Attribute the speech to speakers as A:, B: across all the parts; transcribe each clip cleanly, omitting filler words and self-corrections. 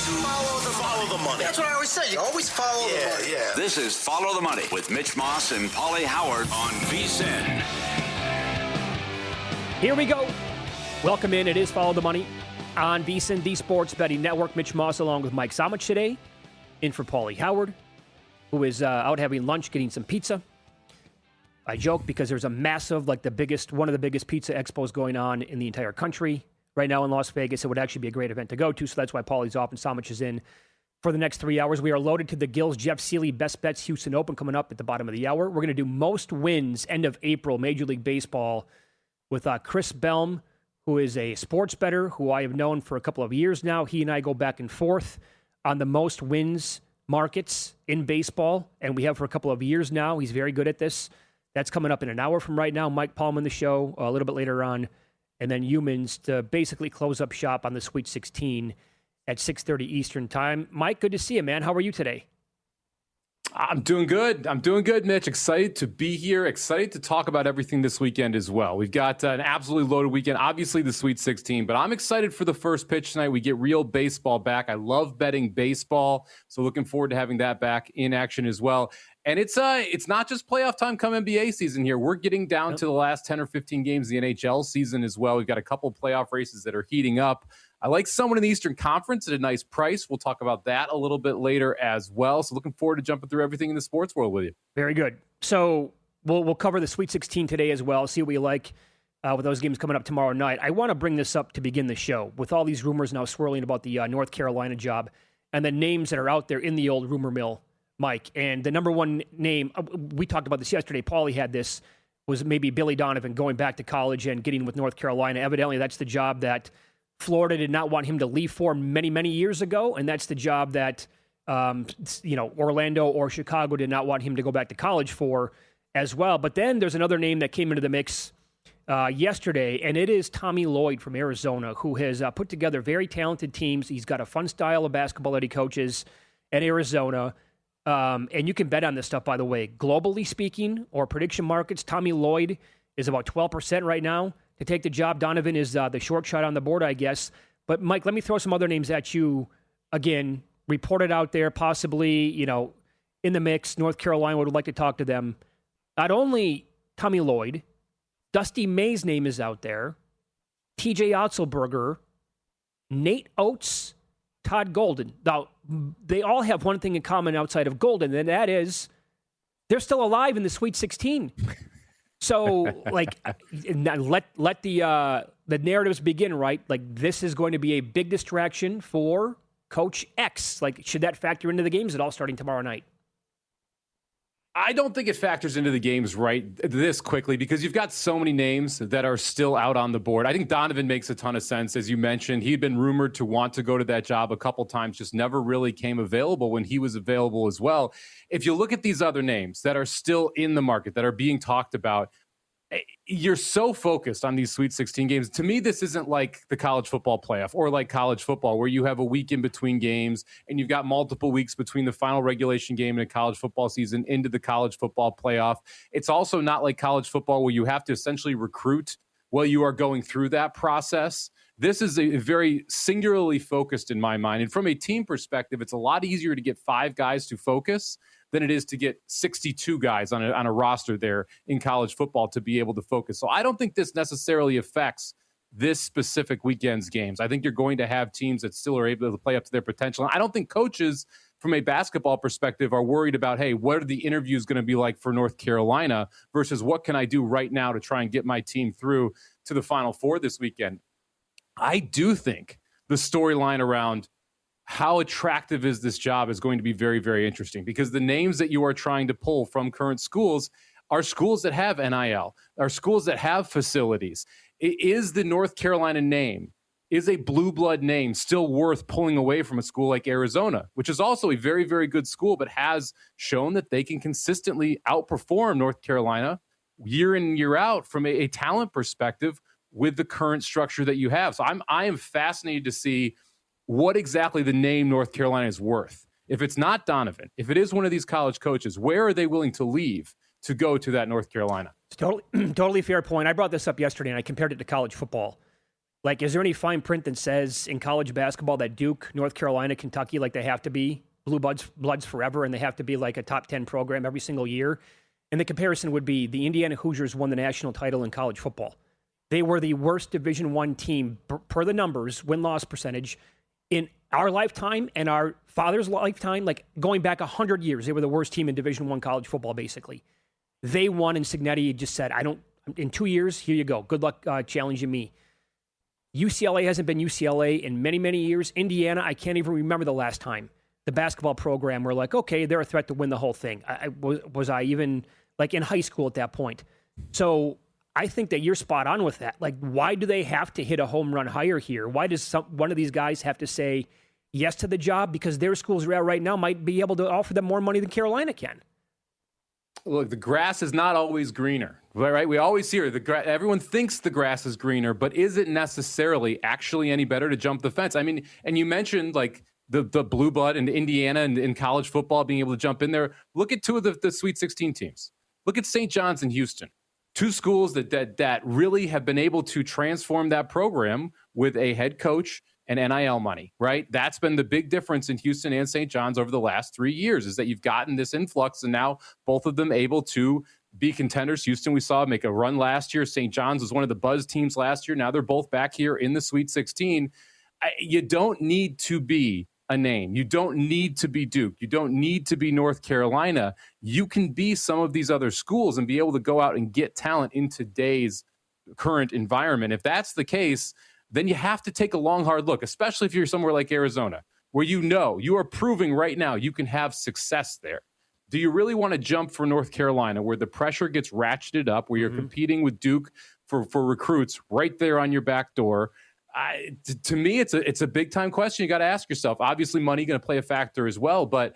A: Follow the money.
B: That's what I always say. You always follow the money.
A: Yeah.
C: This is Follow the Money with Mitch Moss and Paulie Howard on VSiN.
D: Here we go. Welcome in. It is Follow the Money on VSiN, the Sports Betting Network. Mitch Moss along with Mike Somich today. In for Paulie Howard, who is out having lunch, getting some pizza. I joke because there's a massive, one of the biggest pizza expos going on in the entire country right now in Las Vegas. It would actually be a great event to go to, so that's why Paulie's off and Somich is in for the next 3 hours. We are loaded to the gills. Jeff Sealey, Best Bets Houston Open coming up at the bottom of the hour. We're going to do most wins end of April, Major League Baseball, with Chris Belm, who is a sports bettor who I have known for a couple of years now. He and I go back and forth on the most wins markets in baseball, and we have for a couple of years now. He's very good at this. That's coming up in an hour from right now. Mike Palm on the show a little bit later on, and then Humans to basically close up shop on the Sweet 16 at 6:30 Eastern Time. Mike, good to see you, man. How are you today?
E: I'm doing good. Mitch. Excited to be here. Excited to talk about everything this weekend as well. We've got an absolutely loaded weekend, obviously the Sweet 16, but I'm excited for the first pitch tonight. We get real baseball back. I love betting baseball, so looking forward to having that back in action as well. And it's not just playoff time come NBA season here. We're getting down to the last 10 or 15 games of the NHL season as well. We've got a couple playoff races that are heating up. I like someone in the Eastern Conference at a nice price. We'll talk about that a little bit later as well. So looking forward to jumping through everything in the sports world with you.
D: Very good. So we'll cover the Sweet 16 today as well, see what we like with those games coming up tomorrow night. I want to bring this up to begin the show with all these rumors now swirling about the North Carolina job and the names that are out there in the old rumor mill, Mike. And the number one name, we talked about this yesterday, Paulie had this, was maybe Billy Donovan going back to college and getting with North Carolina. Evidently, that's the job that Florida did not want him to leave for many, many years ago, and that's the job that Orlando or Chicago did not want him to go back to college for as well. But then there's another name that came into the mix yesterday, and it is Tommy Lloyd from Arizona, who has put together very talented teams. He's got a fun style of basketball that he coaches at Arizona, and you can bet on this stuff, by the way. Globally speaking, or prediction markets, Tommy Lloyd is about 12% right now to take the job. Donovan is the short shot on the board, I guess. But, Mike, let me throw some other names at you. Again, reported out there, possibly, in the mix. North Carolina would like to talk to them. Not only Tommy Lloyd, Dusty May's name is out there. TJ Otzelberger, Nate Oates, Todd Golden. Now, they all have one thing in common outside of Golden, and that is they're still alive in the Sweet 16. So, let the narratives begin, right? Like, this is going to be a big distraction for Coach X. Like, should that factor into the games at all starting tomorrow night?
E: I don't think it factors into the games right this quickly because you've got so many names that are still out on the board. I think Donovan makes a ton of sense. As you mentioned, he'd been rumored to want to go to that job a couple times, just never really came available when he was available as well. If you look at these other names that are still in the market, that are being talked about, you're so focused on these Sweet 16 games. To me, this isn't like the college football playoff or like college football where you have a week in between games and you've got multiple weeks between the final regulation game in a college football season into the college football playoff. It's also not like college football where you have to essentially recruit while you are going through that process. This is a very singularly focused in my mind. And from a team perspective, it's a lot easier to get 5 guys to focus than it is to get 62 guys on a roster there in college football to be able to focus. So I don't think this necessarily affects this specific weekend's games. I think you're going to have teams that still are able to play up to their potential. And I don't think coaches from a basketball perspective are worried about, hey, what are the interviews going to be like for North Carolina versus what can I do right now to try and get my team through to the Final Four this weekend. I do think the storyline around how attractive is this job is going to be very, very interesting because the names that you are trying to pull from current schools are schools that have NIL, are schools that have facilities. Is the North Carolina name, is a blue blood name still worth pulling away from a school like Arizona, which is also a very, very good school, but has shown that they can consistently outperform North Carolina year in and year out from a talent perspective with the current structure that you have. So I am fascinated to see what exactly the name North Carolina is worth. If it's not Donovan, if it is one of these college coaches, where are they willing to leave to go to that North Carolina?
D: It's totally fair point. I brought this up yesterday, and I compared it to college football. Like, is there any fine print that says in college basketball that Duke, North Carolina, Kentucky, like they have to be blue bloods forever and they have to be like a top 10 program every single year? And the comparison would be the Indiana Hoosiers won the national title in college football. They were the worst Division I team per the numbers, win-loss percentage, in our lifetime and our father's lifetime, like going back 100 years. They were the worst team in Division I college football, basically. They won, and Cignetti just said, in 2 years, here you go. Good luck challenging me. UCLA hasn't been UCLA in many, many years. Indiana, I can't even remember the last time the basketball program were like, okay, they're a threat to win the whole thing. Was I even like in high school at that point? So I think that you're spot on with that. Like, why do they have to hit a home run hire here? Why does one of these guys have to say yes to the job? Because their schools right now might be able to offer them more money than Carolina can.
E: Look, the grass is not always greener, right? We always hear everyone thinks the grass is greener, but is it necessarily actually any better to jump the fence? I mean, and you mentioned like the blue blood in Indiana and in college football being able to jump in there. Look at two of the Sweet 16 teams. Look at St. John's and Houston. Two schools that really have been able to transform that program with a head coach and NIL money, right? That's been the big difference in Houston and St. John's over the last 3 years, is that you've gotten this influx and now both of them able to be contenders. Houston, we saw make a run last year. St. John's was one of the buzz teams last year. Now they're both back here in the Sweet 16. You don't need to be a name. You don't need to be Duke. You don't need to be North Carolina. You can be some of these other schools and be able to go out and get talent in today's current environment. If that's the case, then you have to take a long, hard look, especially if you're somewhere like Arizona, where you are proving right now you can have success there. Do you really want to jump for North Carolina, where the pressure gets ratcheted up, where you're competing with Duke for recruits right there on your back door? To me, it's a big time question you got to ask yourself. Obviously, money going to play a factor as well, but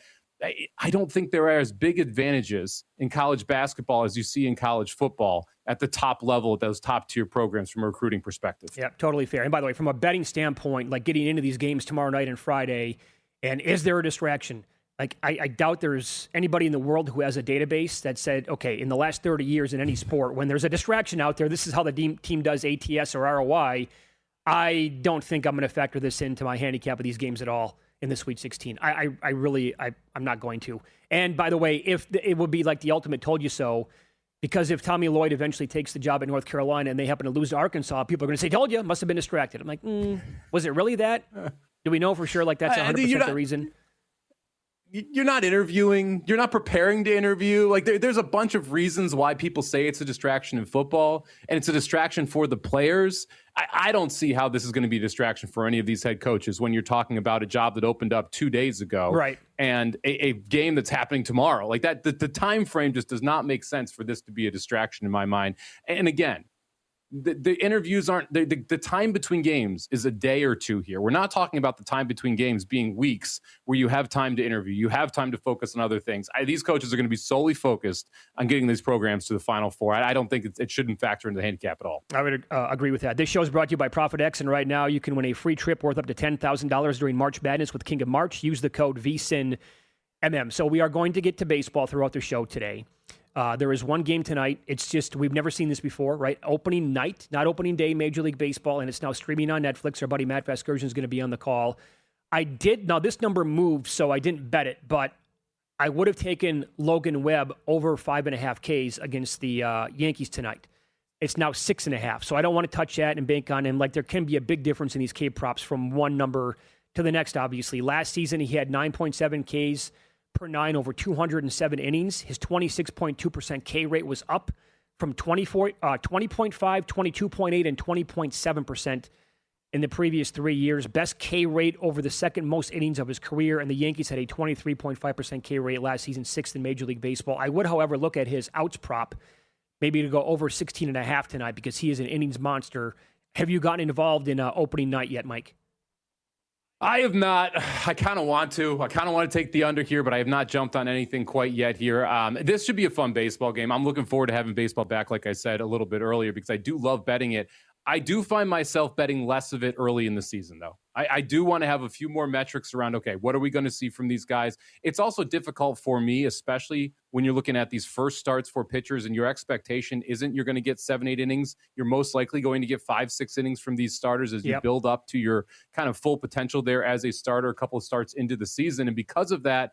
E: I don't think there are as big advantages in college basketball as you see in college football at the top level of those top tier programs from a recruiting perspective.
D: Yeah, totally fair. And by the way, from a betting standpoint, like getting into these games tomorrow night and Friday, and is there a distraction? Like, I doubt there's anybody in the world who has a database that said, okay, in the last 30 years in any sport, when there's a distraction out there, this is how the team does ATS or ROI. I don't think I'm going to factor this into my handicap of these games at all in the Sweet 16. I'm not going to. And by the way, if it would be like the ultimate told you so, because if Tommy Lloyd eventually takes the job at North Carolina and they happen to lose to Arkansas, people are going to say, told you, must have been distracted. I'm like, was it really that? Do we know for sure like that's 100% the reason?
E: You're not interviewing. You're not preparing to interview. Like there's a bunch of reasons why people say it's a distraction in football, and it's a distraction for the players. I don't see how this is going to be a distraction for any of these head coaches when you're talking about a job that opened up 2 days ago,
D: right? And
E: a game that's happening tomorrow. Like that, the time frame just does not make sense for this to be a distraction in my mind. And again, the interviews aren't the time between games is a day or two here. We're not talking about the time between games being weeks where you have time to interview, you have time to focus on other things. These coaches are going to be solely focused on getting these programs to the Final Four. I don't think it shouldn't factor into the handicap at all.
D: I would agree with that. This show is brought to you by ProfitX, and right now you can win a free trip worth up to $10,000 during March Madness with King of March. Use the code VSINMM. So we are going to get to baseball throughout the show today. There is one game tonight. It's just, we've never seen this before, right? Opening night, not opening day, Major League Baseball, and it's now streaming on Netflix. Our buddy Matt Vasgersian is going to be on the call. Now this number moved, so I didn't bet it, but I would have taken Logan Webb over 5.5 Ks against the Yankees tonight. It's now 6.5, so I don't want to touch that and bank on him. Like, there can be a big difference in these K props from one number to the next, obviously. Last season, he had 9.7 Ks per 9 over 207 innings. His 26.2% K rate was up from 20.5, 22.8, and 20.7% in the previous 3 years. Best K rate over the second most innings of his career, and the Yankees had a 23.5% K rate last season, 6th in Major League Baseball. I would, however, look at his outs prop, maybe to go over 16.5 tonight, because he is an innings monster. Have you gotten involved in opening night yet, Mike?
E: I have not. I kind of want to. I kind of want to take the under here, but I have not jumped on anything quite yet here. This should be a fun baseball game. I'm looking forward to having baseball back, like I said a little bit earlier, because I do love betting it I do find myself betting less of it early in the season, though. I do want to have a few more metrics around, okay, what are we going to see from these guys? It's also difficult for me, especially when you're looking at these first starts for pitchers and your expectation isn't you're going to get 7-8 innings. You're most likely going to get 5-6 innings from these starters as you build up to your kind of full potential there as a starter a couple of starts into the season. And because of that,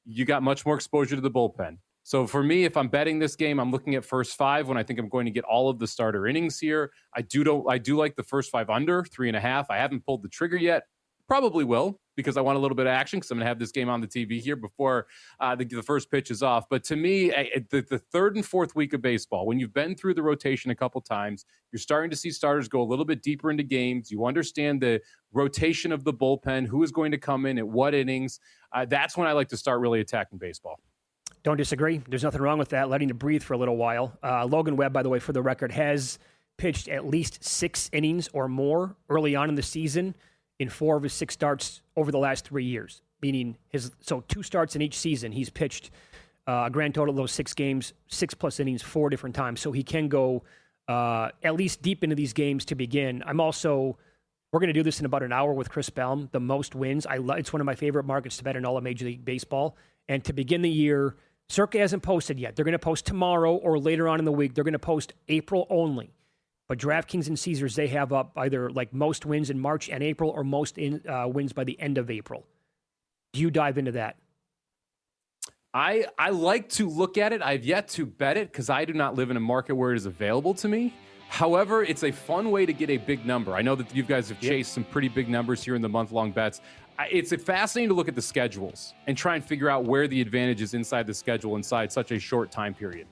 E: you got much more exposure to the bullpen. So for me, if I'm betting this game, I'm looking at first 5 when I think I'm going to get all of the starter innings here. I do like the first 5 under 3.5. I haven't pulled the trigger yet. Probably will because I want a little bit of action because I'm going to have this game on the TV here before the first pitch is off. But to me, the third and fourth week of baseball, when you've been through the rotation a couple times, you're starting to see starters go a little bit deeper into games. You understand the rotation of the bullpen, who is going to come in at what innings. That's when I like to start really attacking baseball.
D: Don't disagree. There's nothing wrong with that, letting it breathe for a little while. Logan Webb, by the way, for the record, has pitched at least 6 innings or more early on in the season in 4 of his 6 starts over the last 3 years, meaning 2 starts in each season. He's pitched a grand total of those 6 games, 6+ innings 4 different times. So he can go at least deep into these games to begin. We're going to do this in about an hour with Chris Baum, the most wins. It's one of my favorite markets to bet in all of Major League Baseball. And to begin the year, Circa hasn't posted yet. They're going to post tomorrow or later on in the week. They're going to post April only. But DraftKings and Caesars, they have up either like most wins in March and April or most wins by the end of April. Do you dive into that?
E: I like to look at it. I've yet to bet it because I do not live in a market where it is available to me. However, it's a fun way to get a big number. I know that you guys have chased some pretty big numbers here in the month-long bets. It's fascinating to look at the schedules and try and figure out where the advantage is inside the schedule inside such a short time period.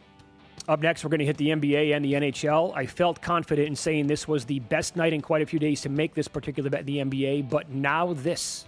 D: Up next, we're going to hit the NBA and the NHL. I felt confident in saying this was the best night in quite a few days to make this particular bet in the NBA, but now this.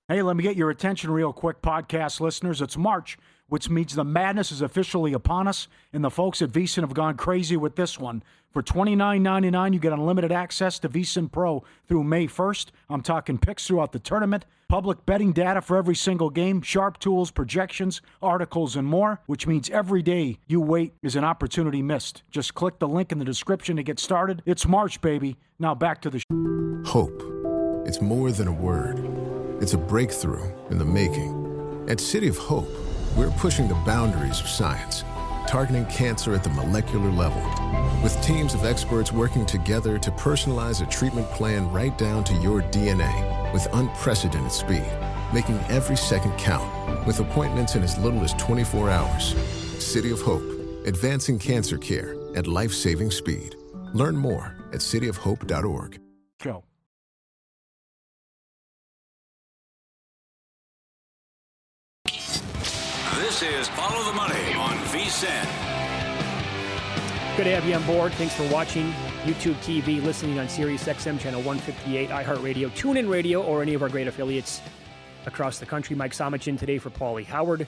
A: Hey, let me get your attention real quick, podcast listeners. It's March, which means the madness is officially upon us, and the folks at VSiN have gone crazy with this one. For $29.99, you get unlimited access to VSiN Pro through May 1st. I'm talking picks throughout the tournament, public betting data for every single game, sharp tools, projections, articles, and more, which means every day you wait is an opportunity missed. Just click the link in the description to get started. It's March, baby. Now back to the show.
F: Hope. It's more than a word. It's a breakthrough in the making. At City of Hope, we're pushing the boundaries of science, targeting cancer at the molecular level, with teams of experts working together to personalize a treatment plan right down to your DNA with unprecedented speed, making every second count with appointments in as little as 24 hours. City of Hope, advancing cancer care at life-saving speed. Learn more at cityofhope.org.
A: Show.
C: This is Follow the Money on VSiN.
D: Good to have you on board. Thanks for watching YouTube TV, listening on Sirius XM channel 158, iHeartRadio, TuneIn Radio, or any of our great affiliates across the country. Mike Somich in today for Paulie Howard.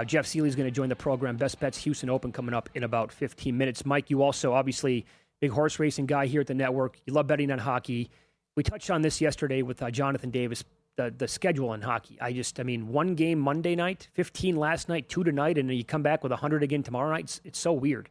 D: Jeff Sealey is going to join the program. Best Bets Houston Open coming up in about 15 minutes. Mike, you also obviously big horse racing guy here at the network. You love betting on hockey. We touched on this yesterday with Jonathan Davis. The schedule in hockey. I mean, 1 game Monday night, 15 last night, 2 tonight, and then you come back with 100 again tomorrow night. It's so weird.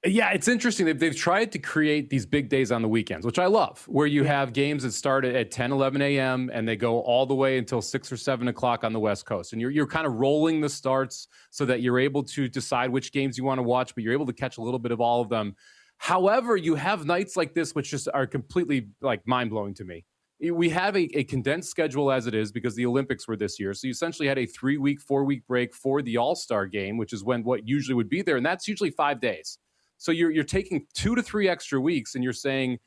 E: Yeah, it's interesting. They've tried to create these big days on the weekends, which I love, where you have games that start at 10, 11 a.m. and they go all the way until 6 or 7 o'clock on the West Coast. And you're kind of rolling the starts so that you're able to decide which games you want to watch, but you're able to catch a little bit of all of them. However, you have nights like this, which just are completely like mind-blowing to me. We have a condensed schedule as it is because the Olympics were this year. So you essentially had a 3-week, 4-week break for the All-Star game, which is when what usually would be there. And that's usually 5 days. So you're taking 2 to 3 extra weeks and you're saying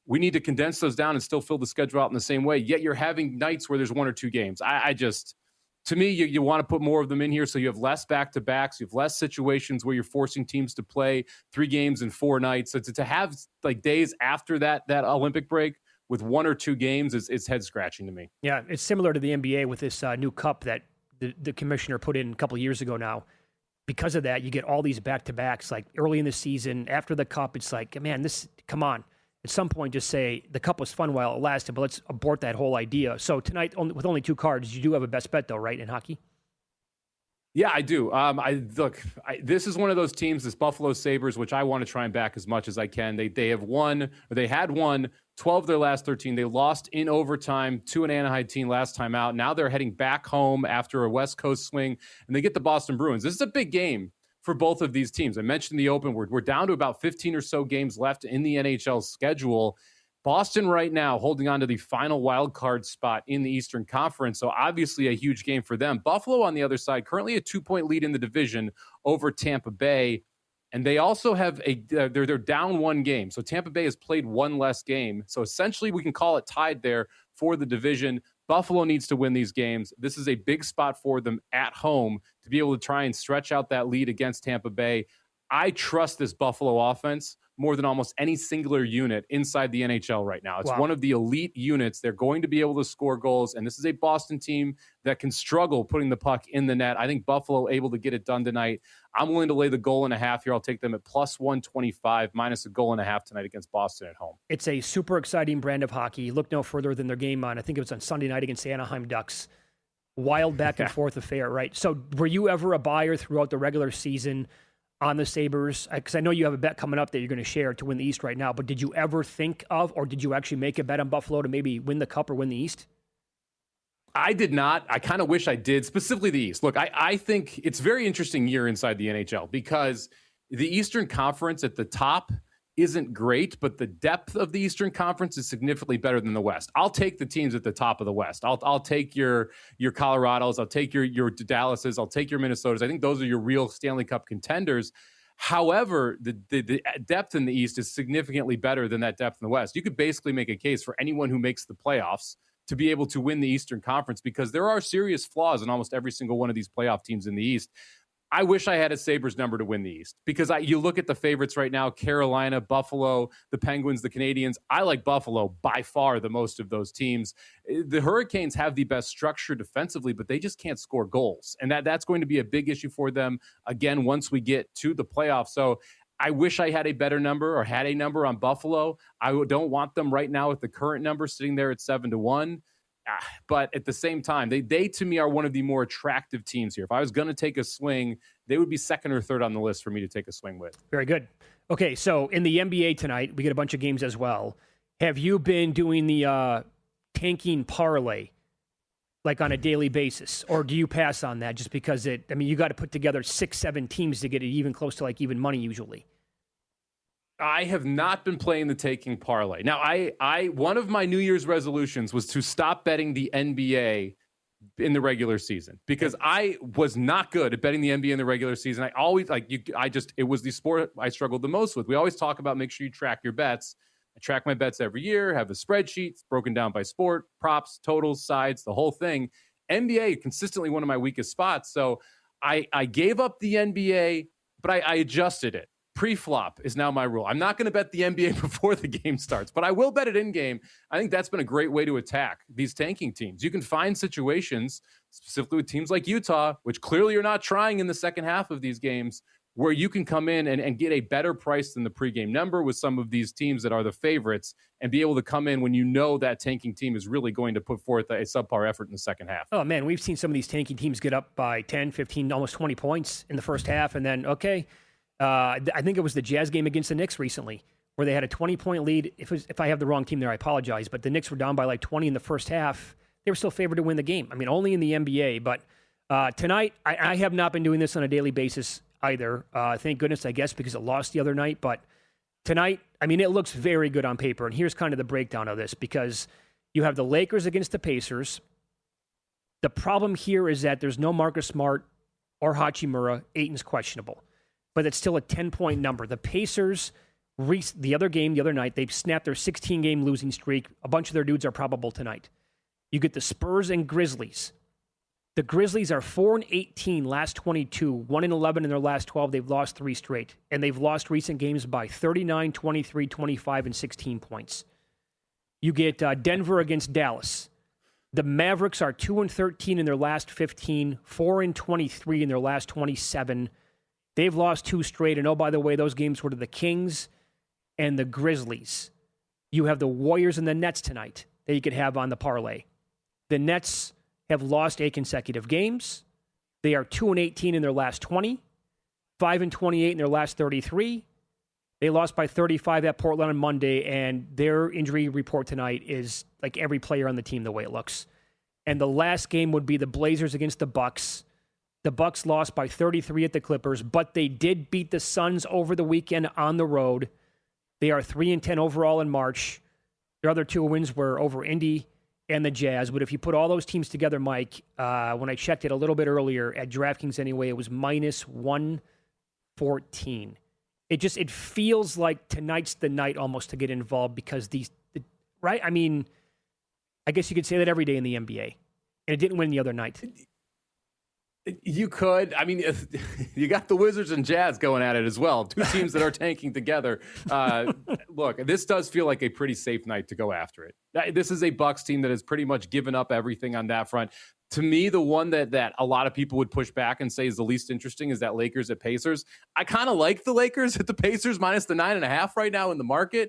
E: we need to condense those down and still fill the schedule out in the same way. Yet you're having nights where there's 1 or 2 games. To me, you want to put more of them in here so you have less back-to-backs. You have less situations where you're forcing teams to play 3 games in 4 nights. So to have like days after that Olympic break with 1 or 2 games is head-scratching to me.
D: Yeah, it's similar to the NBA with this new cup that the commissioner put in a couple of years ago now. Because of that, you get all these back-to-backs, like early in the season. After the cup, it's like, man, come on. At some point, just say, the cup was fun while it lasted, but let's abort that whole idea. So tonight, with only 2 cards, you do have a best bet, though, right, in hockey?
E: Yeah, I do. This is one of those teams, this Buffalo Sabres, which I want to try and back as much as I can. They had won 12 of their last 13. They lost in overtime to an Anaheim team last time out. Now they're heading back home after a West Coast swing, and they get the Boston Bruins. This is a big game for both of these teams. I mentioned the open. We're down to about 15 or so games left in the NHL schedule. Boston right now holding on to the final wild card spot in the Eastern Conference, so obviously a huge game for them. Buffalo on the other side, currently a 2-point lead in the division over Tampa Bay, and they also have they're down one game. So Tampa Bay has played one less game, so essentially we can call it tied there for the division. Buffalo needs to win these games. This is a big spot for them at home to be able to try and stretch out that lead against Tampa Bay. I trust this Buffalo offense more than almost any singular unit inside the NHL right now. It's one of the elite units. They're going to be able to score goals, and this is a Boston team that can struggle putting the puck in the net. I think Buffalo able to get it done tonight. I'm willing to lay the goal and a half here. I'll take them at plus 125, minus a goal and a half tonight against Boston at home.
D: It's a super exciting brand of hockey. Look no further than their game I think it was on Sunday night against the Anaheim Ducks. Wild back and forth affair, right? So were you ever a buyer throughout the regular season on the Sabres? Because I know you have a bet coming up that you're going to share to win the East right now, but did you ever think of, or did you actually make a bet on Buffalo to maybe win the Cup or win the East?
E: I did not. I kind of wish I did, specifically the East. Look, I think it's a very interesting year inside the NHL because the Eastern Conference at the top isn't great, but the depth of the Eastern Conference is significantly better than the West. I'll take the teams at the top of the West. I'll take your Colorados. I'll take your Dallases. I'll take your Minnesotas. I think those are your real Stanley Cup contenders. However, the depth in the East is significantly better than that depth in the West. You could basically make a case for anyone who makes the playoffs to be able to win the Eastern Conference because there are serious flaws in almost every single one of these playoff teams in the East. I wish I had a Sabres number to win the East because you look at the favorites right now, Carolina, Buffalo, the Penguins, the Canadiens. I like Buffalo by far the most of those teams. The Hurricanes have the best structure defensively, but they just can't score goals. And that's going to be a big issue for them, again, once we get to the playoffs. So I wish I had a better number or had a number on Buffalo. I don't want them right now at the current number sitting there at 7-1. But at the same time, they to me are one of the more attractive teams here. If I was going to take a swing, they would be second or third on the list for me to take a swing with.
D: Very good. Okay, so in the NBA tonight, we get a bunch of games as well. Have you been doing the tanking parlay like on a daily basis, or do you pass on that just because you got to put together 6-7 teams to get it even close to like even money usually?
E: I have not been playing the taking parlay. Now, I one of my New Year's resolutions was to stop betting the NBA in the regular season because I was not good at betting the NBA in the regular season. I always it was the sport I struggled the most with. We always talk about make sure you track your bets. I track my bets every year, have a spreadsheet broken down by sport, props, totals, sides, the whole thing. NBA consistently one of my weakest spots. So I gave up the NBA, but I adjusted it. Pre-flop is now my rule. I'm not going to bet the NBA before the game starts, but I will bet it in-game. I think that's been a great way to attack these tanking teams. You can find situations, specifically with teams like Utah, which clearly are not trying in the second half of these games, where you can come in and get a better price than the pregame number with some of these teams that are the favorites and be able to come in when you know that tanking team is really going to put forth a subpar effort in the second half.
D: Oh, man, we've seen some of these tanking teams get up by 10, 15, almost 20 points in the first half, and then, I think it was the Jazz game against the Knicks recently where they had a 20-point lead. If I have the wrong team there, I apologize. But the Knicks were down by like 20 in the first half. They were still favored to win the game. I mean, only in the NBA. But tonight, I have not been doing this on a daily basis either. Thank goodness, I guess, because it lost the other night. But tonight, it looks very good on paper. And here's kind of the breakdown of this because you have the Lakers against the Pacers. The problem here is that there's no Marcus Smart or Hachimura. Ayton's questionable. But it's still a 10-point number. The Pacers, the other night, they've snapped their 16-game losing streak. A bunch of their dudes are probable tonight. You get the Spurs and Grizzlies. The Grizzlies are 4-18 last 22, 1-11 in their last 12. They've lost 3 straight. And they've lost recent games by 39, 23, 25, and 16 points. You get Denver against Dallas. The Mavericks are 2-13 in their last 15, 4-23 in their last 27. They've lost 2 straight, and by the way, those games were to the Kings and the Grizzlies. You have the Warriors and the Nets tonight that you could have on the parlay. The Nets have lost 8 consecutive games. They are 2-18 in their last 20, 5-28 in their last 33. They lost by 35 at Portland on Monday, and their injury report tonight is like every player on the team the way it looks. And the last game would be the Blazers against the Bucks. The Bucks lost by 33 at the Clippers, but they did beat the Suns over the weekend on the road. They are 3-10 overall in March. Their other two wins were over Indy and the Jazz. But if you put all those teams together, Mike, when I checked it a little bit earlier at DraftKings anyway, it was minus 114. It feels like tonight's the night almost to get involved because right? I mean, I guess you could say that every day in the NBA. And it didn't win the other night.
E: You could. I mean, you got the Wizards and Jazz going at it as well. Two teams that are tanking together. Look, this does feel like a pretty safe night to go after it. This is a Bucks team that has pretty much given up everything on that front. To me, the one that a lot of people would push back and say is the least interesting is that Lakers at Pacers. I kind of like the Lakers at the Pacers minus the 9.5 right now in the market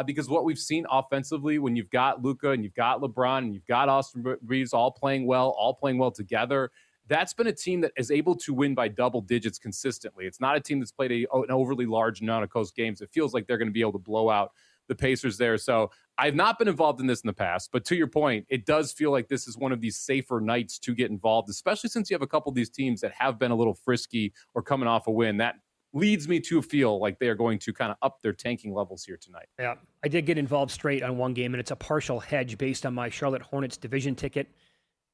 E: because what we've seen offensively when you've got Luka and you've got LeBron and you've got Austin Reeves all playing well together, that's been a team that is able to win by double digits consistently. It's not a team that's played an overly large amount of close games. It feels like they're going to be able to blow out the Pacers there. So I've not been involved in this in the past, but to your point, it does feel like this is one of these safer nights to get involved, especially since you have a couple of these teams that have been a little frisky or coming off a win. That leads me to feel like they are going to kind of up their tanking levels here tonight.
D: Yeah, I did get involved straight on one game, and it's a partial hedge based on my Charlotte Hornets division ticket.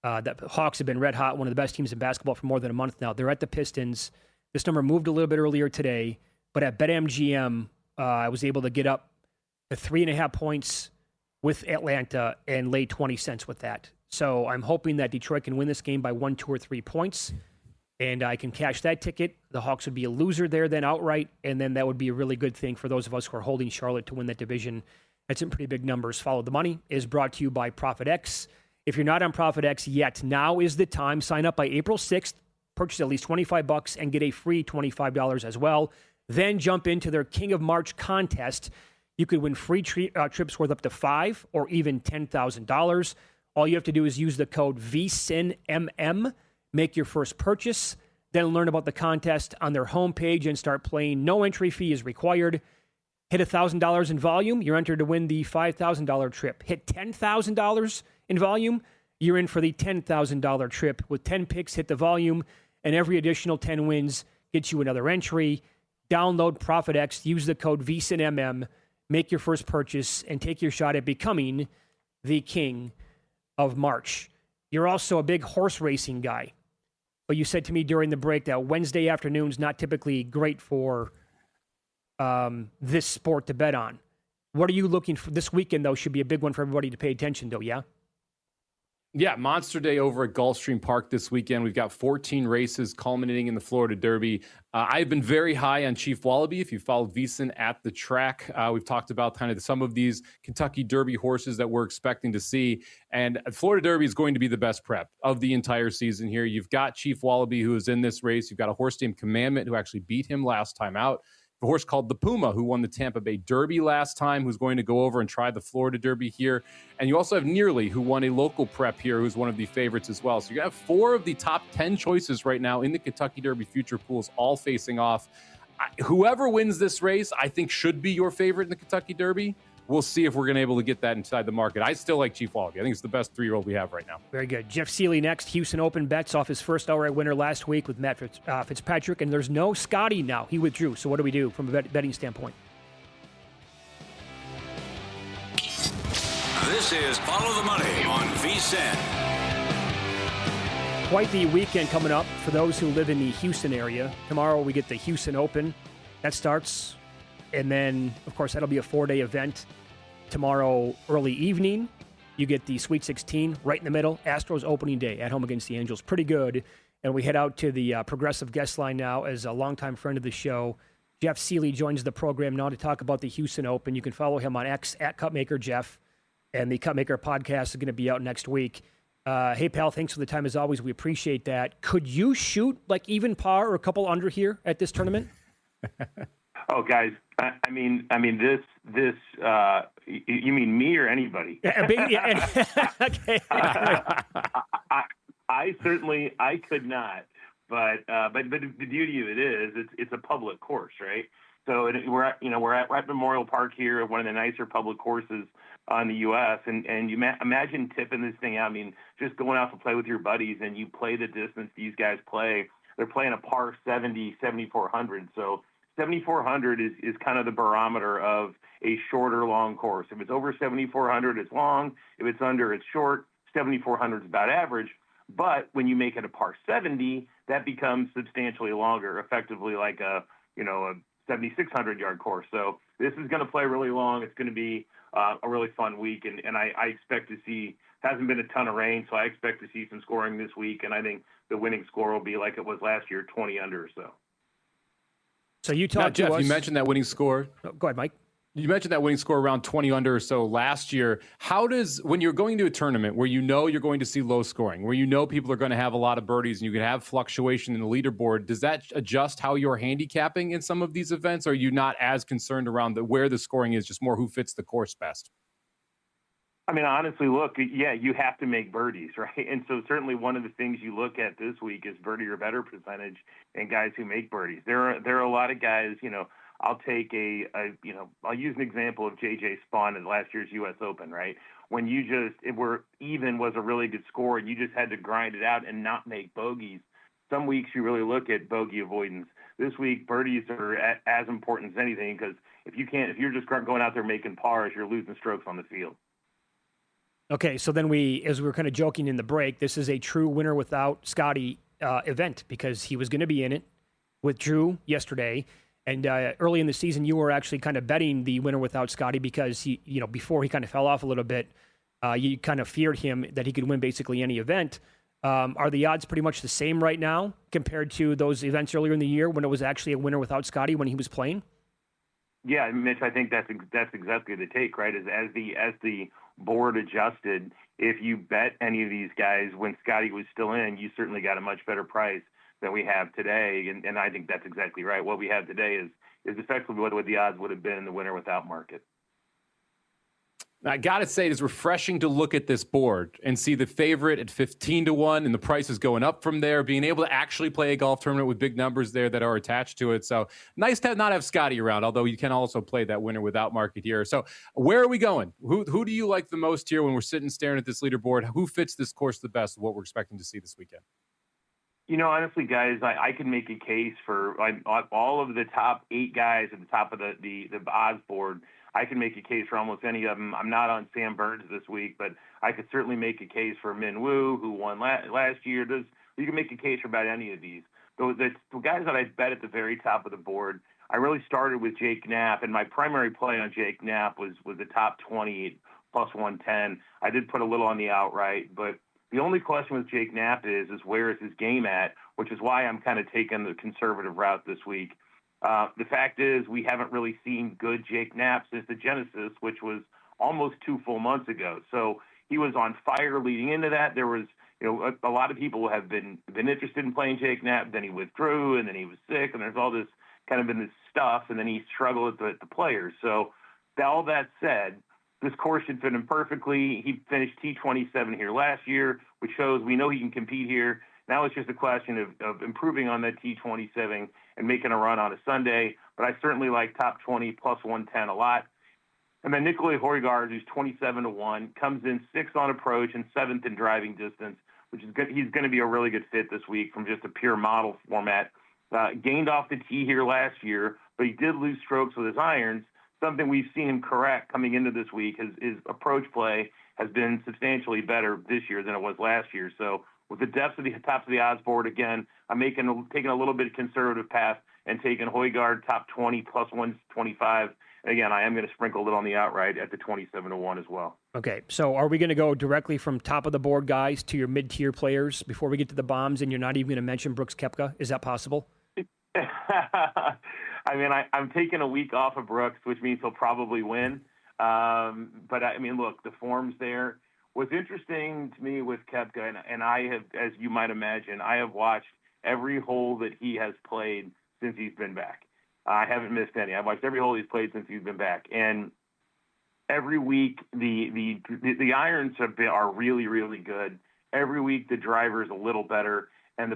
D: The Hawks have been red hot, one of the best teams in basketball for more than a month now. They're at the Pistons. This number moved a little bit earlier today, but at BetMGM, I was able to get up to 3.5 points with Atlanta and lay 20 cents with that. So I'm hoping that Detroit can win this game by 1, 2, or 3 points, and I can cash that ticket. The Hawks would be a loser there then outright, and then that would be a really good thing for those of us who are holding Charlotte to win that division. That's some pretty big numbers. Follow the Money is brought to you by ProfitX. If you're not on ProfitX yet, now is the time. Sign up by April 6th, purchase at least $25 and get a free $25 as well. Then jump into their King of March contest. You could win free trips worth up to $5,000 or even $10,000. All you have to do is use the code VSINMM, make your first purchase, then learn about the contest on their homepage and start playing. No entry fee is required. Hit $1,000 in volume, you're entered to win the $5,000 trip. Hit $10,000 in volume, you're in for the $10,000 trip. With 10 picks, hit the volume, and every additional 10 wins gets you another entry. Download ProfitX, use the code VSINMM, make your first purchase, and take your shot at becoming the King of March. You're also a big horse racing guy, but you said to me during the break that Wednesday afternoon's not typically great for this sport to bet on. What are you looking for? This weekend, though, should be a big one for everybody to pay attention to, yeah?
E: Yeah, Monster Day over at Gulfstream Park this weekend. We've got 14 races culminating in the Florida Derby. I've been very high on Chief Wallaby. If you followed VSiN at the track, we've talked about kind of some of these Kentucky Derby horses that we're expecting to see. And Florida Derby is going to be the best prep of the entire season here. You've got Chief Wallaby, who is in this race. You've got a horse named Commandment, who actually beat him last time out. A horse called the Puma, who won the Tampa Bay Derby last time, who's going to go over and try the Florida Derby here. And you also have Nearly, who won a local prep here, who's one of the favorites as well. So you have 4 of the top 10 choices right now in the Kentucky Derby future pools, all facing off. Whoever wins this race, I think should be your favorite in the Kentucky Derby. We'll see if we're going to be able to get that inside the market. I still like Chief Wallaby. I think it's the best 3-year-old we have right now.
D: Very good. Jeff Sealey next. Houston Open bets off his first outright winner last week with Matt Fitzpatrick, and there's no Scotty now. He withdrew. So what do we do from a betting standpoint?
C: This is Follow the Money on VSiN.
D: Quite the weekend coming up for those who live in the Houston area. Tomorrow we get the Houston Open. That starts. And then, of course, that'll be a 4-day event. Tomorrow, early evening, you get the Sweet 16 right in the middle. Astros opening day at home against the Angels. Pretty good. And we head out to the Progressive guest line now as a longtime friend of the show. Jeff Sealey joins the program now to talk about the Houston Open. You can follow him on X at Cupmaker Jeff. And the Cupmaker podcast is going to be out next week. Hey, pal, thanks for the time as always. We appreciate that. Could you shoot like even par or a couple under here at this tournament?
G: Oh, guys, I mean, this. You mean me or anybody?
D: Okay.
G: I certainly could not, But the beauty of it is it's a public course, right? So we're at Memorial Park here, one of the nicer public courses in the U.S. And you imagine tipping this thing out. I mean, just going out to play with your buddies and you play the distance these guys play. They're playing a par 70, 7,400. So 7,400 is kind of the barometer of a shorter, long course. If it's over 7,400, it's long. If it's under, it's short. 7,400 is about average. But when you make it a par 70, that becomes substantially longer, effectively like a 7,600 yard course. So this is going to play really long. It's going to be a really fun week. And I expect to see, hasn't been a ton of rain, so I expect to see some scoring this week. And I think the winning score will be like it was last year, 20 under or so.
D: So you talked
E: to
D: Jeff,
E: us. You mentioned that winning score.
D: Oh, go ahead, Mike.
E: You mentioned that winning score around 20 under or so last year. How does, when you're going to a tournament where you know you're going to see low scoring, where you know people are going to have a lot of birdies and you can have fluctuation in the leaderboard, does that adjust how you're handicapping in some of these events? Or are you not as concerned around where the scoring is, just more who fits the course best?
G: I mean, honestly, look, yeah, you have to make birdies, right? And so certainly one of the things you look at this week is birdie or better percentage and guys who make birdies. There are a lot of guys, I'll take I'll use an example of J.J. Spawn at last year's U.S. Open, right? When even was a really good score and you just had to grind it out and not make bogeys. Some weeks you really look at bogey avoidance. This week, birdies are as important as anything because if you're just going out there making pars, you're losing strokes on the field.
D: Okay, so then as we were kind of joking in the break, this is a true winner without Scotty event because he was going to be in it with Drew yesterday. And early in the season, you were actually kind of betting the winner without Scotty because before he kind of fell off a little bit, you kind of feared him that he could win basically any event. Are the odds pretty much the same right now compared to those events earlier in the year when it was actually a winner without Scotty when he was playing?
G: Yeah, Mitch, I think that's exactly the take, right? As the board adjusted, if you bet any of these guys when Scotty was still in, you certainly got a much better price than we have today, and I think that's exactly right. What we have today is effectively what the odds would have been in the winner without market.
E: I got to say, it is refreshing to look at this board and see the favorite at 15-1 and the prices going up from there, being able to actually play a golf tournament with big numbers there that are attached to it. So nice to not have Scotty around, although you can also play that winner without market here. So where are we going? Who do you like the most here when we're sitting staring at this leaderboard? Who fits this course the best of what we're expecting to see this weekend?
G: Honestly, guys, I can make a case for all of the top 8 guys at the top of the odds board. I can make a case for almost any of them. I'm not on Sam Burns this week, but I could certainly make a case for Min Woo, who won last year. You can make a case for about any of these. The guys that I bet at the very top of the board, I really started with Jake Knapp, and my primary play on Jake Knapp was the top 20 plus 110. I did put a little on the outright, but the only question with Jake Knapp is where is his game at, which is why I'm kind of taking the conservative route this week. The fact is we haven't really seen good Jake Knapp since the Genesis, which was almost 2 full months ago. So he was on fire leading into that. There was, a lot of people have been interested in playing Jake Knapp. Then he withdrew, and then he was sick, and there's all this kind of been this stuff, and then he struggled with the players. So all that said, this course should fit him perfectly. He finished T27 here last year, which shows we know he can compete here. Now it's just a question of improving on that T27 and making a run on a Sunday. But I certainly like top 20 plus 110 a lot. And then Nicolai Højgaard, who's 27-1, comes in 6th on approach and 7th in driving distance, which is good. He's going to be a really good fit this week from just a pure model format. Gained off the tee here last year, but he did lose strokes with his irons. Something we've seen him correct coming into this week. His approach play has been substantially better this year than it was last year. So with the depths of the tops of the odds board, again, I'm taking a little bit of conservative path and taking Højgaard top 20 plus 125. And again, I am going to sprinkle a little on the outright at the 27-1 as well.
D: Okay, so are we going to go directly from top of the board guys to your mid-tier players before we get to the bombs, and you're not even going to mention Brooks Koepka? Is that possible?
G: I mean, I'm taking a week off of Brooks, which means he'll probably win. But I mean, look, the form's there. What's interesting to me with Koepka, and I have, as you might imagine, I have watched every hole that he has played since he's been back. I haven't missed any. I've watched every hole he's played since he's been back, and every week the irons are really, really good. Every week the driver's a little better. and the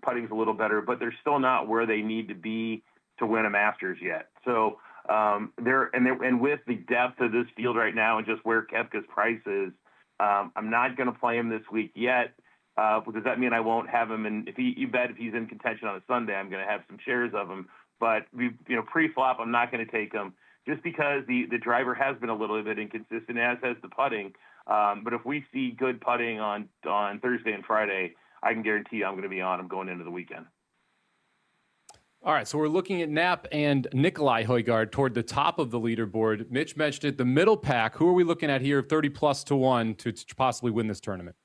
G: putting's a little better, but they're still not where they need to be to win a Masters yet. So and with the depth of this field right now and just where Koepka's price is, I'm not going to play him this week yet. Does that mean I won't have him? And if he's in contention on a Sunday, I'm going to have some shares of him. But pre-flop, I'm not going to take him just because the driver has been a little bit inconsistent, as has the putting. But if we see good putting on Thursday and Friday, I can guarantee you I'm going to be on him going into the weekend.
E: All right, so we're looking at Knapp and Nikolai Højgaard toward the top of the leaderboard. Mitch mentioned it, the middle pack. Who are we looking at here, 30+ to 1 to possibly win this tournament?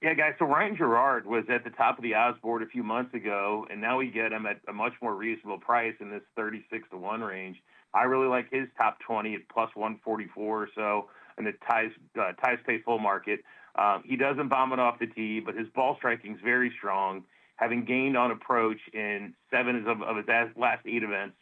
G: Yeah, guys, so Ryan Gerard was at the top of the odds board a few months ago, and now we get him at a much more reasonable price in this 36 to 1 range. I really like his top 20 at plus 144 or so in the ties pay full market. He doesn't bomb it off the tee, but his ball striking is very strong. Having gained on approach in 7 of his last 8 events,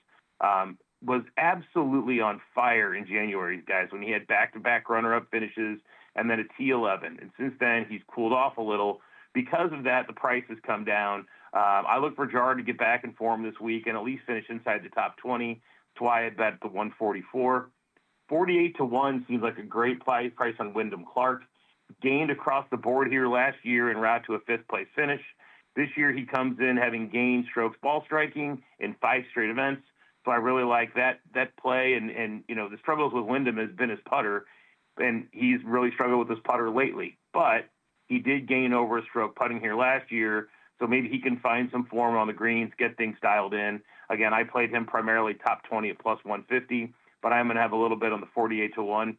G: was absolutely on fire in January, guys, when he had back-to-back runner-up finishes and then a T11. And since then, he's cooled off a little. Because of that, the price has come down. I look for Gerard to get back in form this week and at least finish inside the top 20. That's why I bet the 144. 48 to 1 seems like a great price on Wyndham Clark. Gained across the board here last year en route to a 5th-place finish. This year he comes in having gained strokes ball striking in 5 straight events. So I really like that play. And the struggles with Wyndham has been his putter, and he's really struggled with his putter lately. But he did gain over a stroke putting here last year, so maybe he can find some form on the greens, get things dialed in. Again, I played him primarily top 20 at plus 150, but I'm going to have a little bit on the 48 to 1.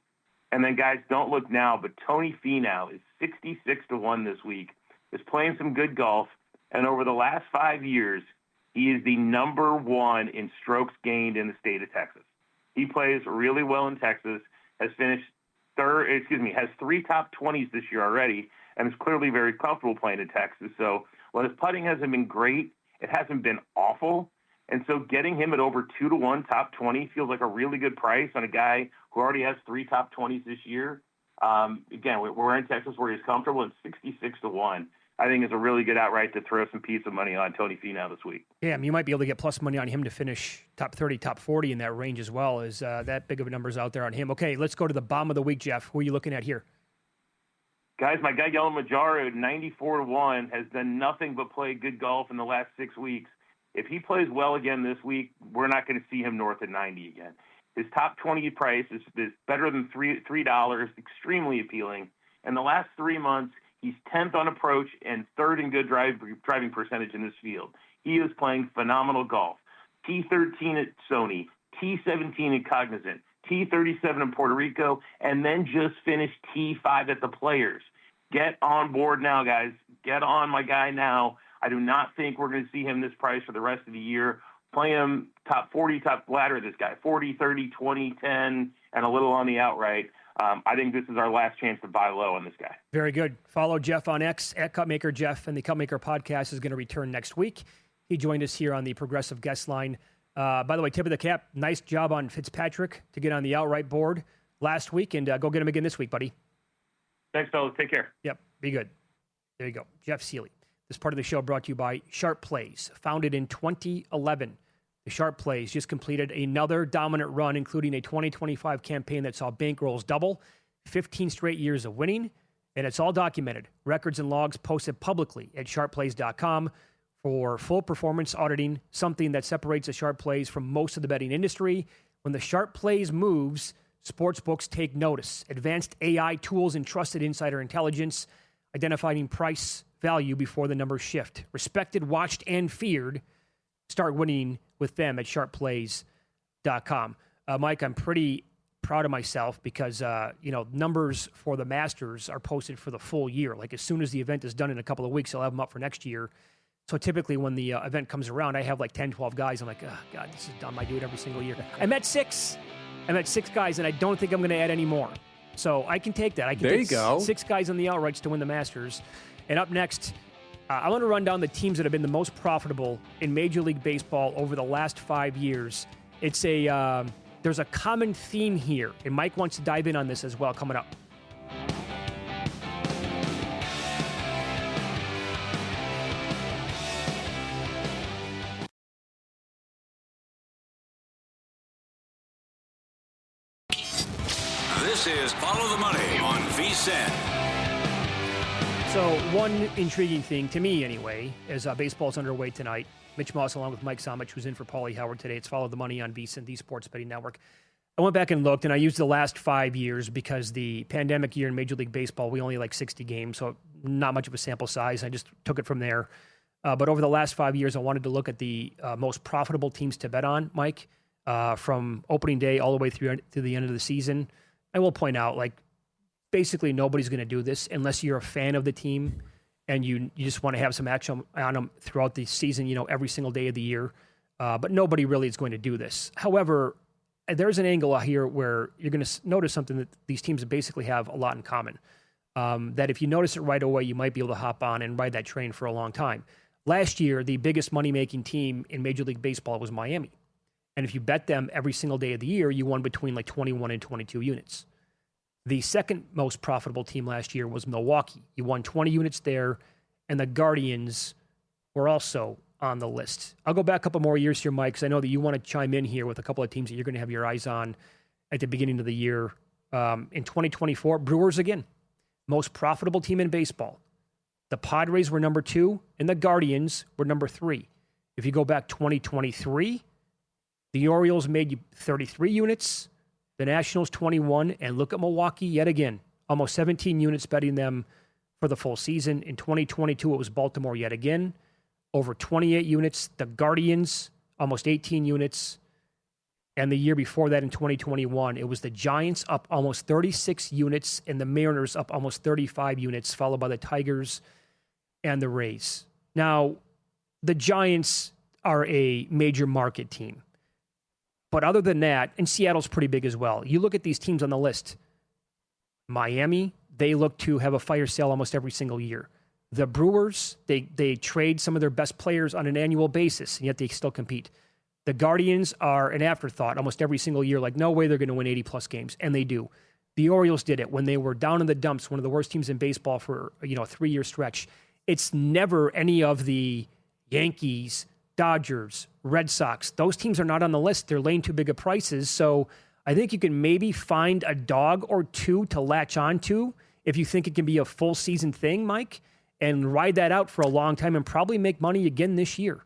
G: And then, guys, don't look now, but Tony Finau is 66 to 1 this week, is playing some good golf. And over the last 5 years, he is the number 1 in strokes gained in the state of Texas. He plays really well in Texas, has finished has 3 top 20s this year already, and is clearly very comfortable playing in Texas. So while his putting hasn't been great, it hasn't been awful. And so getting him at over 2 to 1 top 20 feels like a really good price on a guy who already has 3 top 20s this year. Again, we're in Texas where he's comfortable, and 66 to 1. I think is a really good outright to throw some piece of money on Tony Finau this week.
D: Yeah, I mean, you might be able to get plus money on him to finish top 30, top 40 in that range as well. Is that big of a numbers out there on him? Okay, let's go to the bomb of the week, Jeff. Who are you looking at here?
G: Guys, my guy Yellow Majaro at 94 to 1 has done nothing but play good golf in the last 6 weeks. If he plays well again this week, we're not going to see him north of 90 again. His top 20 price is better than $3, extremely appealing. In the last 3 months, he's 10th on approach and 3rd in good driving percentage in this field. He is playing phenomenal golf. T13 at Sony, T17 at Cognizant, T37 in Puerto Rico, and then just finished T5 at the Players. Get on board now, guys. Get on my guy now. I do not think we're going to see him this price for the rest of the year. Play him top 40, top ladder, this guy. 40, 30, 20, 10, and a little on the outright. I think this is our last chance to buy low on this guy.
D: Very good. Follow Jeff on X at Cupmaker Jeff, and the Cupmaker podcast is going to return next week. He joined us here on the Progressive Guest Line. By the way, tip of the cap, nice job on Fitzpatrick to get on the outright board last week, and go get him again this week, buddy.
G: Thanks, fellas. Take care.
D: Yep, be good. There you go. Jeff Sealey. This part of the show brought to you by Sharp Plays, founded in 2011. The Sharp Plays just completed another dominant run, including a 2025 campaign that saw bankrolls double, 15 straight years of winning, and it's all documented. Records and logs posted publicly at sharpplays.com for full performance auditing, something that separates the Sharp Plays from most of the betting industry. When the Sharp Plays moves, sportsbooks take notice. Advanced AI tools and trusted insider intelligence, identifying price value before the numbers shift. Respected, watched, and feared. Start winning with them at sharpplays.com. Mike, I'm pretty proud of myself because, numbers for the Masters are posted for the full year. Like as soon as the event is done in a couple of weeks, I'll have them up for next year. So typically when the event comes around, I have like 10, 12 guys. I'm like, oh, God, this is dumb. I do it every single year. I'm at 6 guys, and I don't think I'm going to add any more. So I can take that. I can take 6 guys on the outrights to win the Masters. And up next, I want to run down the teams that have been the most profitable in Major League Baseball over the last 5 years. It's there's a common theme here, and Mike wants to dive in on this as well coming up.
C: This is Follow the Money on VSiN.
D: So one intriguing thing, to me anyway, as baseball's underway tonight, Mitch Moss along with Mike Somich, who's in for Paulie Howard today. It's Follow the Money on VSiN, the Sports Betting Network. I went back and looked, and I used the last 5 years because the pandemic year in Major League Baseball, we only like 60 games, so not much of a sample size. I just took it from there. But over the last 5 years, I wanted to look at the most profitable teams to bet on, Mike, from opening day all the way through to the end of the season. I will point out, like, basically nobody's going to do this unless you're a fan of the team and you just want to have some action on them throughout the season, every single day of the year. But nobody really is going to do this. However, there's an angle out here where you're going to notice something that these teams basically have a lot in common. That if you notice it right away, you might be able to hop on and ride that train for a long time. Last year, the biggest money-making team in Major League Baseball was Miami. And if you bet them every single day of the year, you won between like 21 and 22 units. The second most profitable team last year was Milwaukee. You won 20 units there, and the Guardians were also on the list. I'll go back a couple more years here, Mike, because I know that you want to chime in here with a couple of teams that you're going to have your eyes on at the beginning of the year. In 2024, Brewers again, most profitable team in baseball. The Padres were number 2, and the Guardians were number 3. If you go back 2023, the Orioles made you 33 units, the Nationals 21, and look at Milwaukee yet again, almost 17 units betting them for the full season. In 2022, it was Baltimore yet again, over 28 units. The Guardians, almost 18 units. And the year before that, in 2021, it was the Giants up almost 36 units and the Mariners up almost 35 units, followed by the Tigers and the Rays. Now, the Giants are a major market team. But other than that, and Seattle's pretty big as well. You look at these teams on the list. Miami, they look to have a fire sale almost every single year. The Brewers, they trade some of their best players on an annual basis, and yet they still compete. The Guardians are an afterthought almost every single year, like no way they're going to win 80-plus games, and they do. The Orioles did it when they were down in the dumps, one of the worst teams in baseball for a 3-year stretch. It's never any of the Yankees, Dodgers, Red Sox. Those teams are not on the list. They're laying too big of prices. So I think you can maybe find a dog or two to latch onto if you think it can be a full season thing, Mike, and ride that out for a long time and probably make money again this year.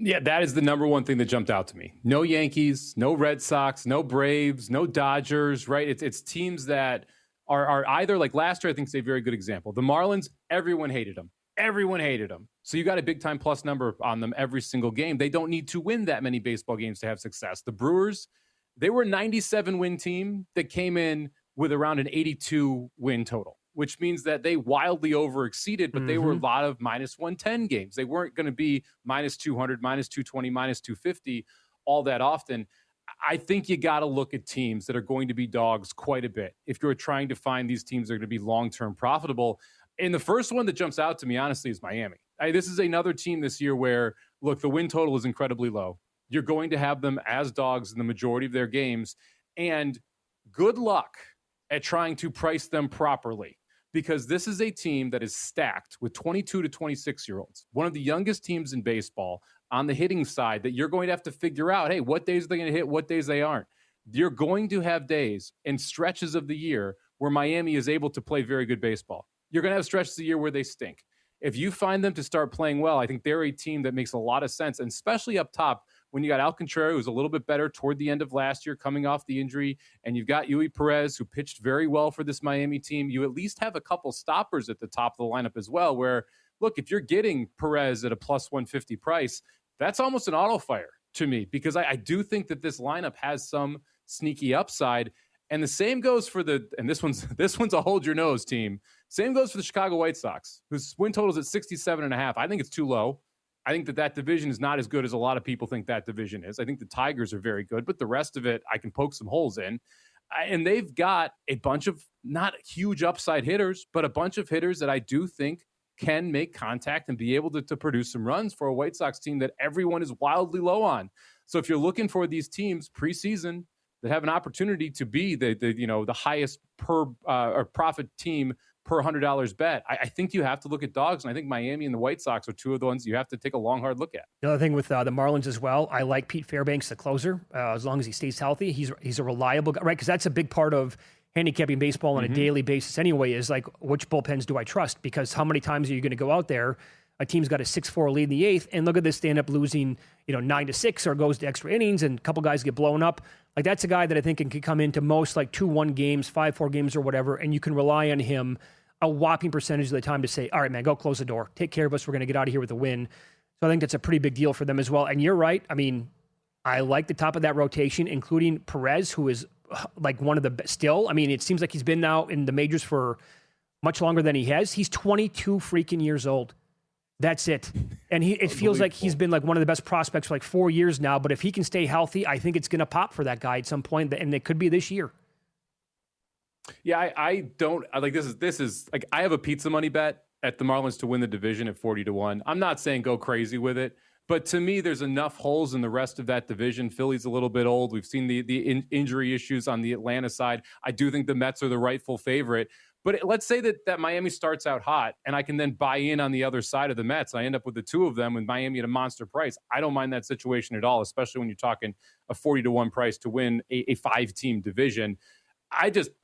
E: Yeah, that is the number one thing that jumped out to me. No Yankees, no Red Sox, no Braves, no Dodgers, right? It's teams that are either, like last year, I think is a very good example. The Marlins, everyone hated them. Everyone hated them. So you got a big time plus number on them every single game. They don't need to win that many baseball games to have success. The Brewers, they were a 97 win team that came in with around an 82 win total, which means that they wildly overexceeded, but they were a lot of minus 110 games. They weren't going to be minus 200, minus 220, minus 250 all that often. I think you got to look at teams that are going to be dogs quite a bit if you're trying to find these teams that are going to be long-term profitable. And the first one that jumps out to me, honestly, is Miami. This is another team this year where, look, the win total is incredibly low. You're going to have them as dogs in the majority of their games. And good luck at trying to price them properly, because this is a team that is stacked with 22 to 26-year-olds, one of the youngest teams in baseball on the hitting side that you're going to have to figure out, hey, what days are they going to hit, what days they aren't. You're going to have days and stretches of the year where Miami is able to play very good baseball. You're going to have stretches of the year where they stink. If you find them to start playing well, I think they're a team that makes a lot of sense, and especially up top when you got Alcantara, who's a little bit better toward the end of last year coming off the injury, and you've got Yui Perez, who pitched very well for this Miami team. You at least have a couple stoppers at the top of the lineup as well, where, look, if you're getting Perez at a plus 150 price, that's almost an auto fire to me, because I do think that this lineup has some sneaky upside. And the same goes for and this one's a hold your nose team. Same goes for the Chicago White Sox, whose win total is at 67.5. I think it's too low. I think that division is not as good as a lot of people think that division is. I think the Tigers are very good, but the rest of it, I can poke some holes in. And they've got a bunch of not huge upside hitters, but a bunch of hitters that I do think can make contact and be able to produce some runs for a White Sox team that everyone is wildly low on. So if you're looking for these teams preseason that have an opportunity to be the highest per or profit team per $100 bet. I think you have to look at dogs, and I think Miami and the White Sox are two of the ones you have to take a long, hard look at.
D: The other thing with the Marlins as well, I like Pete Fairbanks, the closer, as long as he stays healthy. He's a reliable guy, right? Because that's a big part of handicapping baseball on a daily basis anyway, is like, which bullpens do I trust? Because how many times are you going to go out there? A team's got a 6-4 lead in the eighth, and look at this, they end up losing, 9-6 or goes to extra innings, and a couple guys get blown up. Like, that's a guy that I think can come into most like 2-1 games, 5-4 games or whatever, and you can rely on him a whopping percentage of the time to say, all right, man, go close the door. Take care of us. We're going to get out of here with a win. So I think that's a pretty big deal for them as well. And you're right. I mean, I like the top of that rotation, including Perez, who is like one of the best still. I mean, it seems like he's been now in the majors for much longer than he has. He's 22 freaking years old. That's it. And it feels like he's been like one of the best prospects for like 4 years now. But if he can stay healthy, I think it's going to pop for that guy at some point, and it could be this year.
E: Yeah, I don't like this is like, I have a pizza money bet at the Marlins to win the division at 40-1. I'm not saying go crazy with it, but to me, there's enough holes in the rest of that division. Philly's a little bit old. We've seen the injury issues on the Atlanta side. I do think the Mets are the rightful favorite. But let's say that Miami starts out hot, and I can then buy in on the other side of the Mets. I end up with the two of them with Miami at a monster price. I don't mind that situation at all, especially when you're talking a 40-1 price to win a 5-team division.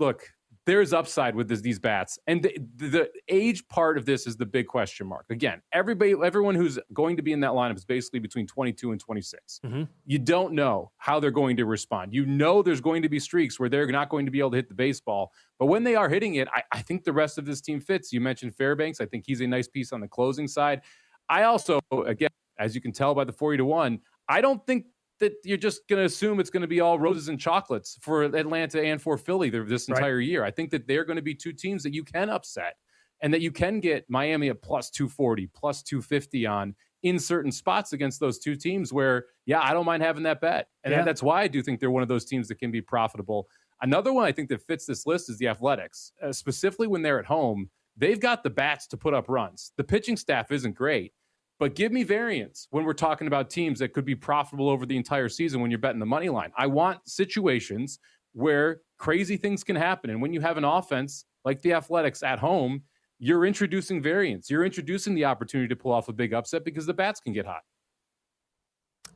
E: Look, there's upside with these bats. And the age part of this is the big question mark. Again, everyone who's going to be in that lineup is basically between 22 and 26. Mm-hmm. You don't know how they're going to respond. You know there's going to be streaks where they're not going to be able to hit the baseball. But when they are hitting it, I think the rest of this team fits. You mentioned Fairbanks. I think he's a nice piece on the closing side. I also, again, as you can tell by the 40-1, I don't think that you're just going to assume it's going to be all roses and chocolates for Atlanta and for Philly this entire year. I think that they're going to be two teams that you can upset and that you can get Miami at plus 240, plus 250 on in certain spots against those two teams where, I don't mind having that bet. And that's why I do think they're one of those teams that can be profitable. Another one I think that fits this list is the Athletics, specifically when they're at home. They've got the bats to put up runs. The pitching staff isn't great. But give me variance when we're talking about teams that could be profitable over the entire season when you're betting the money line. I want situations where crazy things can happen. And when you have an offense like the Athletics at home, you're introducing variance. You're introducing the opportunity to pull off a big upset because the bats can get hot.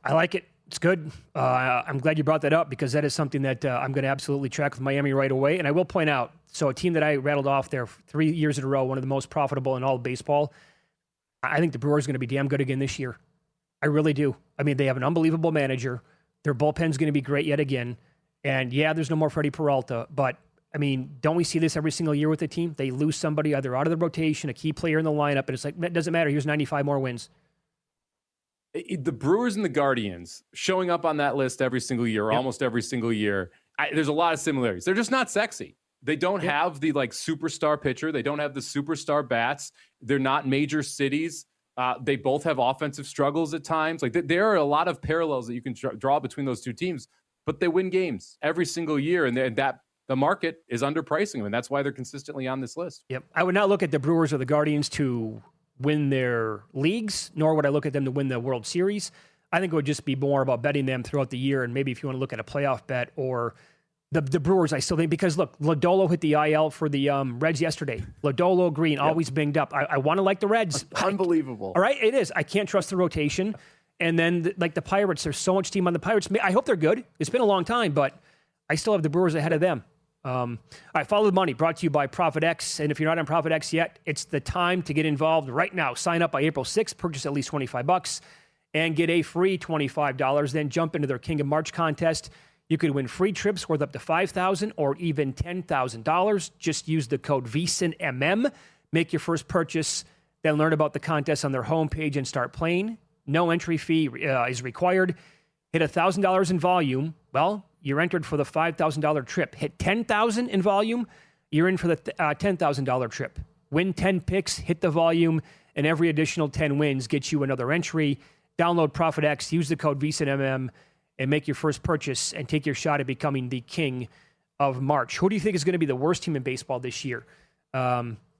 D: I like it. It's good. I'm glad you brought that up because that is something that I'm going to absolutely track with Miami right away. And I will point out, so a team that I rattled off there 3 years in a row, one of the most profitable in all of baseball, I think the Brewers are going to be damn good again this year. I really do. I mean, they have an unbelievable manager. Their bullpen's going to be great yet again. And there's no more Freddie Peralta. But, I mean, don't we see this every single year with the team? They lose somebody either out of the rotation, a key player in the lineup, and it's like, it doesn't matter. Here's 95 more wins.
E: The Brewers and the Guardians showing up on that list every single year, or almost every single year, there's a lot of similarities. They're just not sexy. They don't have the superstar pitcher. They don't have the superstar bats. They're not major cities. They both have offensive struggles at times. There are a lot of parallels that you can draw between those two teams, but they win games every single year, and that the market is underpricing them, and that's why they're consistently on this list.
D: Yep. I would not look at the Brewers or the Guardians to win their leagues, nor would I look at them to win the World Series. I think it would just be more about betting them throughout the year, and maybe if you want to look at a playoff bet or the Brewers, I still think, because look, Lodolo hit the IL for the Reds yesterday. Lodolo, Green, always banged up. I want to like the Reds.
E: Unbelievable.
D: All right, it is. I can't trust the rotation. And then, the Pirates, there's so much team on the Pirates. I hope they're good. It's been a long time, but I still have the Brewers ahead of them. All right, Follow the Money, brought to you by ProfitX. And if you're not on ProfitX yet, it's the time to get involved right now. Sign up by April 6th, purchase at least $25, and get a free $25. Then jump into their King of March contest. You could win free trips worth up to $5,000 or even $10,000. Just use the code VSINMM. Make your first purchase, then learn about the contest on their homepage and start playing. No entry fee is required. Hit $1,000 in volume. Well, you're entered for the $5,000 trip. Hit $10,000 in volume, you're in for the $10,000 trip. Win 10 picks, hit the volume, and every additional 10 wins gets you another entry. Download ProfitX, use the code VSINMM, and make your first purchase and take your shot at becoming the King of March. Who do you think is going to be the worst team in baseball this year?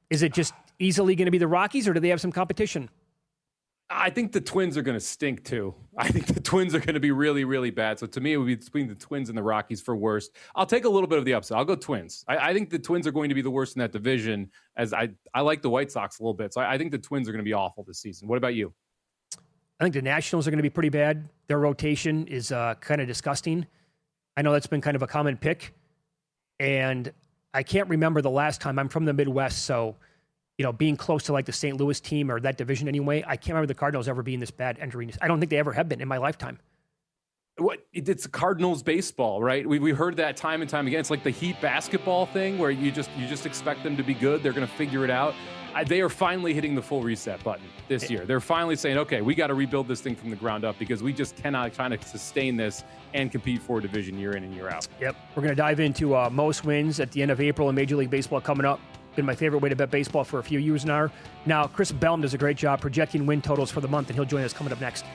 D: Is it just easily going to be the Rockies, or do they have some competition?
E: I think the Twins are going to stink too. I think the Twins are going to be really, really bad. So to me, it would be between the Twins and the Rockies for worst. I'll take a little bit of the upset. I'll go Twins. I think the Twins are going to be the worst in that division, as I like the White Sox a little bit. So I think the Twins are going to be awful this season. What about you?
D: I think the Nationals are going to be pretty bad. Their rotation is kind of disgusting. I know that's been kind of a common pick. And I can't remember the last time. I'm from the Midwest, so being close to like the St. Louis team or that division anyway, I can't remember the Cardinals ever being this bad entering. I don't think they ever have been in my lifetime.
E: It's Cardinals baseball, right? We heard that time and time again. It's like the Heat basketball thing where you just expect them to be good. They're going to figure it out. They are finally hitting the full reset button this year. They're finally saying, okay, we got to rebuild this thing from the ground up because we just cannot try to sustain this and compete for a division year in and year out.
D: Yep. We're going to dive into most wins at the end of April in Major League Baseball coming up. Been my favorite way to bet baseball for a few years now. Now, Chris Bellm does a great job projecting win totals for the month, and he'll join us coming up next.